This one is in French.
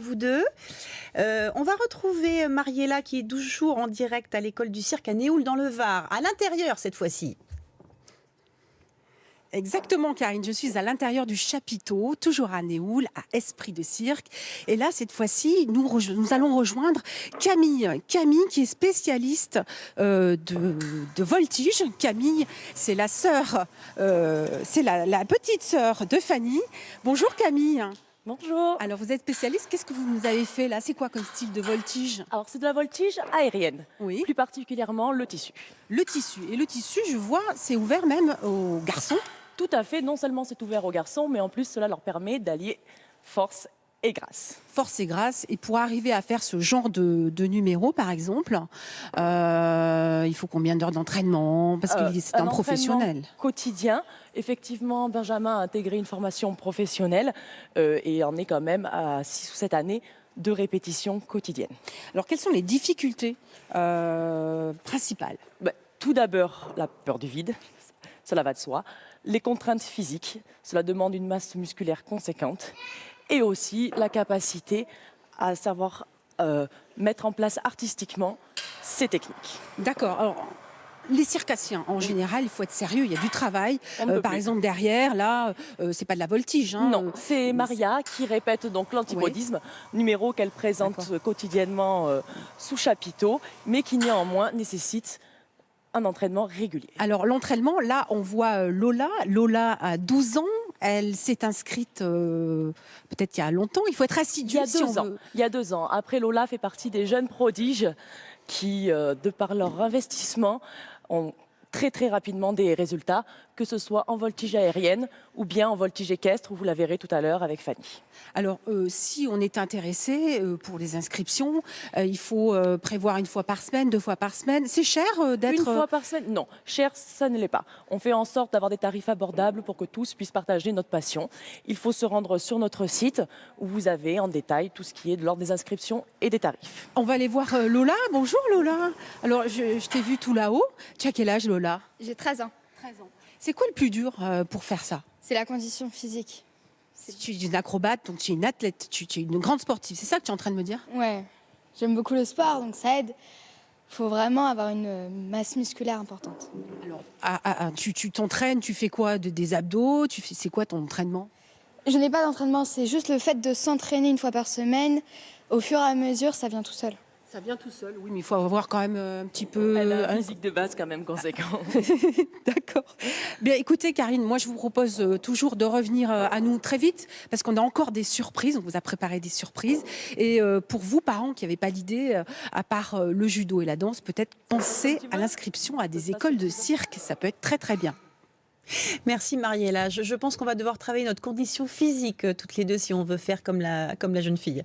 Vous deux. On va retrouver Mariella qui est toujours en direct à l'école du cirque à Néoul dans le Var, à l'intérieur cette fois-ci. Exactement, Karine. Je suis à l'intérieur du chapiteau, toujours à Néoul, à Esprit de Cirque. Et là, cette fois-ci, nous allons rejoindre Camille. Camille, qui est spécialiste de voltige. Camille, c'est la sœur, c'est la petite sœur de Fanny. Bonjour Camille. Bonjour. Alors, vous êtes spécialiste. Qu'est-ce que vous nous avez fait là? C'est quoi comme style de voltige? Alors c'est de la voltige aérienne, Oui. plus particulièrement le tissu. Le tissu. Et le tissu, je vois, c'est ouvert même aux garçons. Tout à fait, non seulement c'est ouvert aux garçons, mais en plus cela leur permet d'allier force et grâce. Force et grâce. Et pour arriver à faire ce genre de numéro, par exemple, il faut combien d'heures d'entraînement? Parce que c'est un professionnel. Quotidien. Effectivement, Benjamin a intégré une formation professionnelle et en est quand même à 6 ou 7 années de répétition quotidienne. Alors, quelles sont les difficultés principales? Tout d'abord, la peur du vide, cela va de soi. Les contraintes physiques, cela demande une masse musculaire conséquente. Et aussi la capacité à savoir mettre en place artistiquement ces techniques. D'accord. Alors, les circassiens, en général, il faut être sérieux, il y a du travail. Par exemple, derrière, là, c'est pas de la voltige. Hein. Non, c'est Maria qui répète donc l'antipodisme, numéro qu'elle présente quotidiennement sous chapiteau, mais qui néanmoins nécessite un entraînement régulier. Alors, l'entraînement, là, on voit Lola. Lola a 12 ans. Elle s'est inscrite peut-être il y a longtemps. Il faut être assidu. Il y a 2 ans. Après, Lola fait partie des jeunes prodiges qui, de par leur investissement, ont très rapidement des résultats, que ce soit en voltige aérienne ou bien en voltige équestre, où vous la verrez tout à l'heure avec Fanny. Alors, si on est intéressé pour les inscriptions, il faut prévoir 1 fois par semaine, 2 fois par semaine. C'est cher d'être... 1 fois par semaine? Non, cher, ça ne l'est pas. On fait en sorte d'avoir des tarifs abordables pour que tous puissent partager notre passion. Il faut se rendre sur notre site où vous avez en détail tout ce qui est de l'ordre des inscriptions et des tarifs. On va aller voir Lola. Bonjour Lola. Alors, je t'ai vu tout là-haut. Tu as quel âge Lola? J'ai 13 ans. 13 ans. C'est quoi le plus dur pour faire ça? C'est la condition physique. Tu es une acrobate, donc tu es une athlète, tu es une grande sportive. C'est ça que tu es en train de me dire? Ouais, j'aime beaucoup le sport, donc ça aide. Il faut vraiment avoir une masse musculaire importante. Alors, tu t'entraînes, tu fais quoi? Des abdos? C'est quoi ton entraînement? Je n'ai pas d'entraînement, c'est juste le fait de s'entraîner 1 fois par semaine. Au fur et à mesure, ça vient tout seul. Ça vient tout seul, oui, mais il faut avoir quand même un petit peu... Elle a un physique de base quand même conséquent. D'accord. Bien, écoutez, Karine, moi je vous propose toujours de revenir à nous très vite, parce qu'on a encore des surprises, on vous a préparé des surprises. Et pour vous, parents qui n'avaient pas d'idée, à part le judo et la danse, peut-être penser à l'inscription à des écoles de cirque, ça peut être très bien. Merci Mariella. Je pense qu'on va devoir travailler notre condition physique toutes les deux si on veut faire comme la jeune fille.